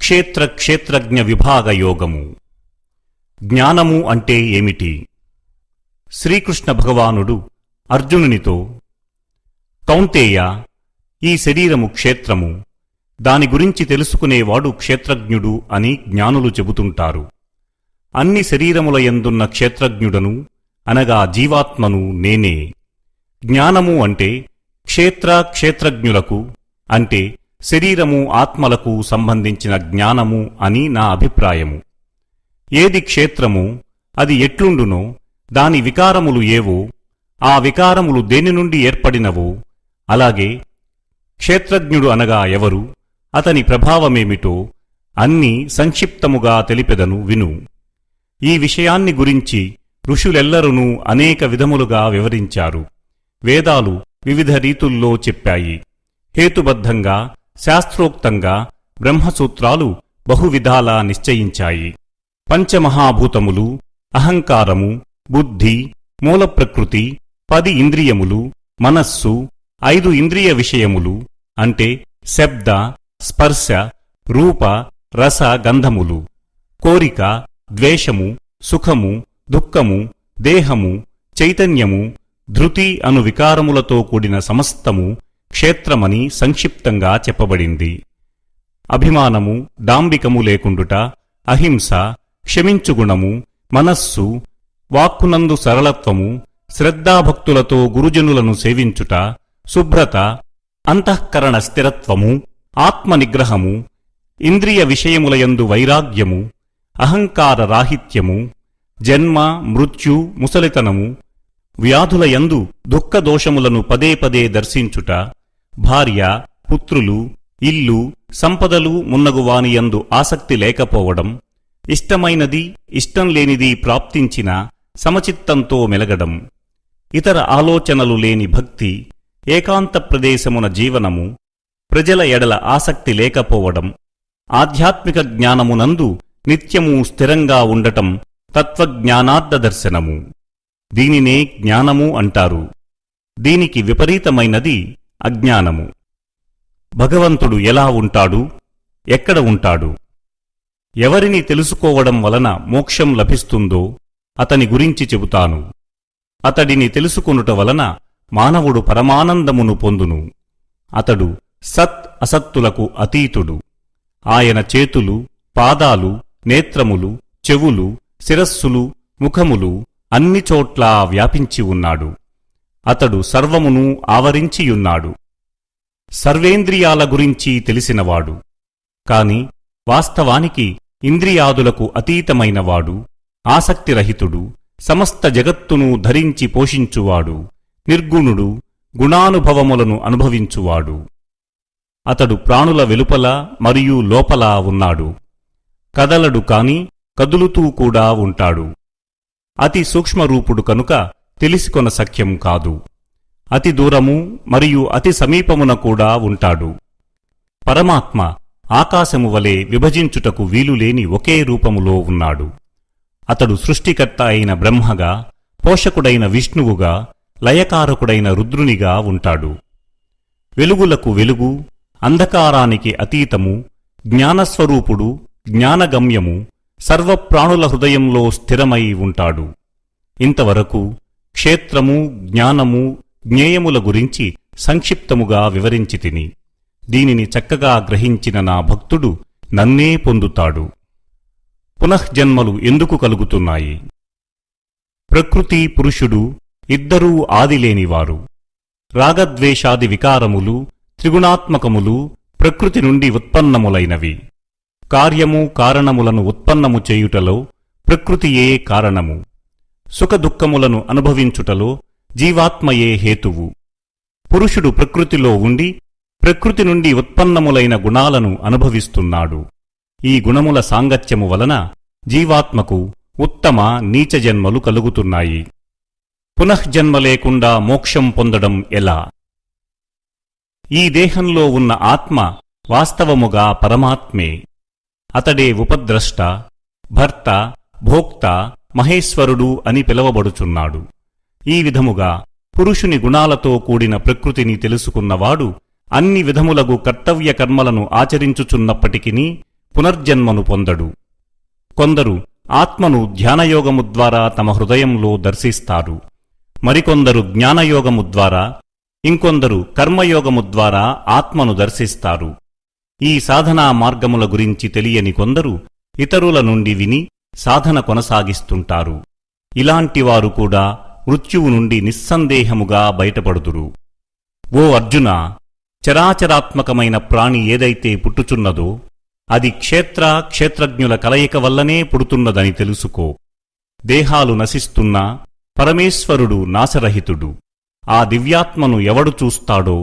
క్షేత్రజ్ఞ విభాగ యోగము. జ్ఞానము అంటే ఏమిటి? శ్రీకృష్ణ భగవానుడు అర్జునునితో, కౌంతేయ, ఈ శరీరము క్షేత్రము, దాని గురించి తెలుసుకునేవాడు క్షేత్రజ్ఞుడు అని జ్ఞానులు చెబుతుంటారు. అన్ని శరీరముల యందున్న క్షేత్రజ్ఞుడను అనగా జీవాత్మను నేనే. జ్ఞానము అంటే క్షేత్రజ్ఞులకు అంటే శరీరము ఆత్మలకు సంబంధించిన జ్ఞానము అని నా అభిప్రాయము. ఏది క్షేత్రమో అది ఎట్లుండునో, దాని వికారములు ఏవో, ఆ వికారములు దేని నుండి ఏర్పడినవో, అలాగే క్షేత్రజ్ఞుడు అనగా ఎవరు, అతని ప్రభావమేమిటో అన్నీ సంక్షిప్తముగా తెలిపెదను విను. ఈ విషయాన్ని గురించి ఋషులెల్లరూ అనేక విధములుగా వివరించారు. వేదాలు వివిధ రీతుల్లో చెప్పాయి. హేతుబద్ధంగా శాస్త్రోక్తంగా బ్రహ్మసూత్రాలు బహువిధాలా నిశ్చయించాయి. పంచమహాభూతములు, అహంకారము, బుద్ధి, మూలప్రకృతి, 10 ఇంద్రియములు, మనస్సు, 5 ఇంద్రియ విషయములు అంటే శబ్ద, స్పర్శ, రూప, రస, గంధములు, కోరిక, ద్వేషము, సుఖము, దుఃఖము, దేహము, చైతన్యము, ధృతి అను వికారములతో కూడిన సమస్తము క్షేత్రమని సంక్షిప్తంగా చెప్పబడింది. అభిమానము, డాంబికము లేకుండుట, అహింస, క్షమించుగుణము, మనస్సు, వాక్కునందు సరళత్వము, శ్రద్ధాభక్తులతో గురుజనులను సేవించుట, శుభ్రత, అంతఃకరణ స్థిరత్వము, ఆత్మనిగ్రహము, ఇంద్రియ విషయములయందు వైరాగ్యము, అహంకార రాహిత్యము, జన్మ, మృత్యు, ముసలితనము, వ్యాధులయందు దుఃఖదోషములను పదే పదే దర్శించుట, భార్య, పుత్రులు, ఇల్లు, సంపదలు మున్నగువానియందు ఆసక్తి లేకపోవడం, ఇష్టమైనది ఇష్టం లేనిది ప్రాప్తించిన సమచిత్తంతో మెలగడం, ఇతర ఆలోచనలు లేని భక్తి, ఏకాంత ప్రదేశమున జీవనము, ప్రజల ఎడల ఆసక్తి లేకపోవడం, ఆధ్యాత్మిక జ్ఞానమునందు నిత్యము స్థిరంగా ఉండటం తత్వజ్ఞానార్థ దర్శనము. దీనినే జ్ఞానము అంటారు. దీనికి విపరీతమైనది అజ్ఞానము. భగవంతుడు ఎలా ఉంటాడు, ఎక్కడ ఉంటాడు, ఎవరిని తెలుసుకోవడం వలన మోక్షం లభిస్తుందో అతని గురించి చెబుతాను. అతడిని తెలుసుకొనుట వలన మానవుడు పరమానందమును పొందును. అతడు సత్ అసత్తులకు అతీతుడు. ఆయన చేతులు, పాదాలు, నేత్రములు, చెవులు, శిరస్సులు, ముఖములు అన్ని చోట్లా వ్యాపించి ఉన్నాడు. అతడు సర్వమును ఆవరించియున్నాడు. సర్వేంద్రియాల గురించి తెలిసినవాడు. కాని వాస్తవానికి ఇంద్రియాదులకు అతీతమైనవాడు, ఆసక్తిరహితుడు, సమస్త జగత్తును ధరించి పోషించువాడు, నిర్గుణుడు, గుణానుభవములను అనుభవించువాడు. అతడు ప్రాణుల వెలుపల మరియు లోపల ఉన్నాడు. కదలడు కాని కదులుతూ కూడా ఉంటాడు. అతి సూక్ష్మరూపుడు కనుక తెలిసికొన సఖ్యం కాదు. అతి దూరము మరియు అతి సమీపమున కూడా ఉంటాడు. పరమాత్మ ఆకాశము వలె విభజించుటకు వీలులేని ఒకే రూపములో ఉన్నాడు. అతడు సృష్టికర్త అయిన బ్రహ్మగా, పోషకుడైన విష్ణువుగా, లయకారకుడైన రుద్రునిగా ఉంటాడు. వెలుగులకు వెలుగు, అంధకారానికి అతీతము, జ్ఞానస్వరూపుడు, జ్ఞానగమ్యము, సర్వప్రాణుల హృదయంలో స్థిరమై ఉంటాడు. ఇంతవరకు క్షేత్రము, జ్ఞానము, జ్ఞేయముల గురించి సంక్షిప్తముగా వివరించితిని. దీనిని చక్కగా గ్రహించిన నా భక్తుడు నన్నే పొందుతాడు. పునఃజన్మలు ఎందుకు కలుగుతున్నాయి? ప్రకృతి, పురుషుడు ఇద్దరూ ఆదిలేనివారు. రాగద్వేషాది వికారములు త్రిగుణాత్మకములు ప్రకృతి నుండి ఉత్పన్నములైనవి. కార్యము, కారణములను ఉత్పన్నము చేయుటలో ప్రకృతియే కారణము. సుఖదుఖములను అనుభవించుటలో జీవాత్మయే హేతువు. పురుషుడు ప్రకృతిలో ఉండి ప్రకృతి నుండి ఉత్పన్నములైన గుణాలను అనుభవిస్తున్నాడు. ఈ గుణముల సాంగత్యము వలన జీవాత్మకు ఉత్తమ నీచజన్మలు కలుగుతున్నాయి. పునఃజన్మ లేకుండా మోక్షం పొందడం ఎలా? ఈ దేహంలో ఉన్న ఆత్మ వాస్తవముగా పరమాత్మే. అతడే ఉపద్రష్ట, భర్త, భోక్త, మహేశ్వరుడు అని పిలవబడుచున్నాడు. ఈ విధముగా పురుషుని గుణాలతో కూడిన ప్రకృతిని తెలుసుకున్నవాడు అన్ని విధములగు కర్తవ్య కర్మలను ఆచరించుచున్నప్పటికీ పునర్జన్మను పొందడు. కొందరు ఆత్మను ధ్యానయోగము ద్వారా తమ హృదయంలో దర్శిస్తారు. మరికొందరు జ్ఞానయోగము ద్వారా, ఇంకొందరు కర్మయోగము ద్వారా ఆత్మను దర్శిస్తారు. ఈ సాధనా మార్గముల గురించి తెలియని కొందరు ఇతరుల నుండి విని సాధన కొనసాగిస్తుంటారు. ఇలాంటివారు కూడా మృత్యువు నుండి నిస్సందేహముగా బయటపడుదురు. ఓ అర్జునా, చరాచరాత్మకమైన ప్రాణి ఏదైతే పుట్టుచున్నదో అది క్షేత్రజ్ఞుల కలయిక వల్లనే పుడుతున్నదని తెలుసుకో. దేహాలు నశిస్తున్నా పరమేశ్వరుడు నాశరహితుడు. ఆ దివ్యాత్మను ఎవడు చూస్తాడో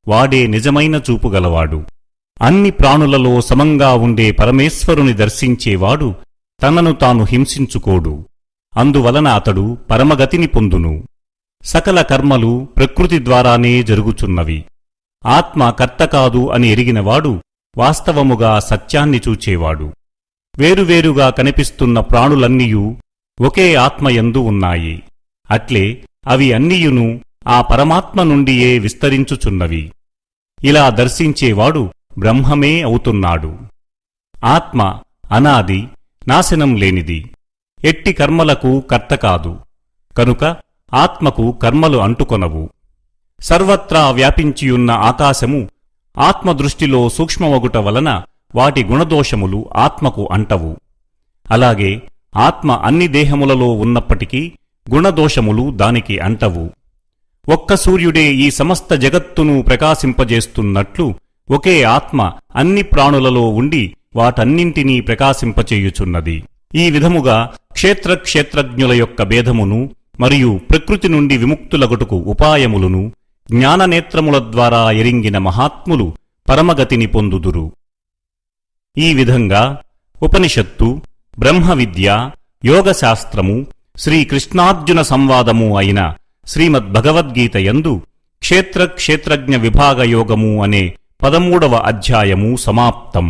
వాడే నిజమైన చూపుగలవాడు. అన్ని ప్రాణులలో సమంగా ఉండే పరమేశ్వరుని దర్శించేవాడు తనను తాను హింసించుకోడు. అందువలన అతడు పరమగతిని పొందును. సకల కర్మలు ప్రకృతి ద్వారానే జరుగుచున్నవి. ఆత్మ కర్త కాదు అని ఎరిగినవాడు వాస్తవముగా సత్యాన్ని చూచేవాడు. వేరువేరుగా కనిపిస్తున్న ప్రాణులన్నీయూ ఒకే ఆత్మయందు ఉన్నాయి. అట్లే అవి అన్నియును ఆ పరమాత్మ నుండియే విస్తరించుచున్నవి. ఇలా దర్శించేవాడు బ్రహ్మమే అవుతున్నాడు. ఆత్మ అనాది, నాశనం లేనిది, ఎట్టి కర్మలకు కర్త కాదు. కనుక ఆత్మకు కర్మలు అంటుకొనవు. సర్వత్రా వ్యాపించియున్న ఆకాశము ఆత్మదృష్టిలో సూక్ష్మమగుట వలన వాటి గుణదోషములు ఆత్మకు అంటవు. అలాగే ఆత్మ అన్ని దేహములలో ఉన్నప్పటికీ గుణదోషములు దానికి అంటవు. ఒక్క సూర్యుడే ఈ సమస్త జగత్తును ప్రకాశింపజేస్తున్నట్లు ఒకే ఆత్మ అన్ని ప్రాణులలో ఉండి వాటన్నింటినీ ప్రకాశింపచేయుచున్నది. ఈ విధముగా క్షేత్రజ్ఞుల యొక్క భేదమును మరియు ప్రకృతి నుండి విముక్తులగుటకు ఉపాయములను జ్ఞాననేత్రముల ద్వారా ఎరింగిన మహాత్ములు పరమగతిని పొందుదురు. ఈ విధంగా ఉపనిషత్తు, బ్రహ్మవిద్య, యోగశాస్త్రము, శ్రీకృష్ణార్జున సంవాదము అయిన శ్రీమద్భగవద్గీత యందు క్షేత్రజ్ఞ విభాగయోగము అనే 13వ అధ్యాయము సమాప్తం.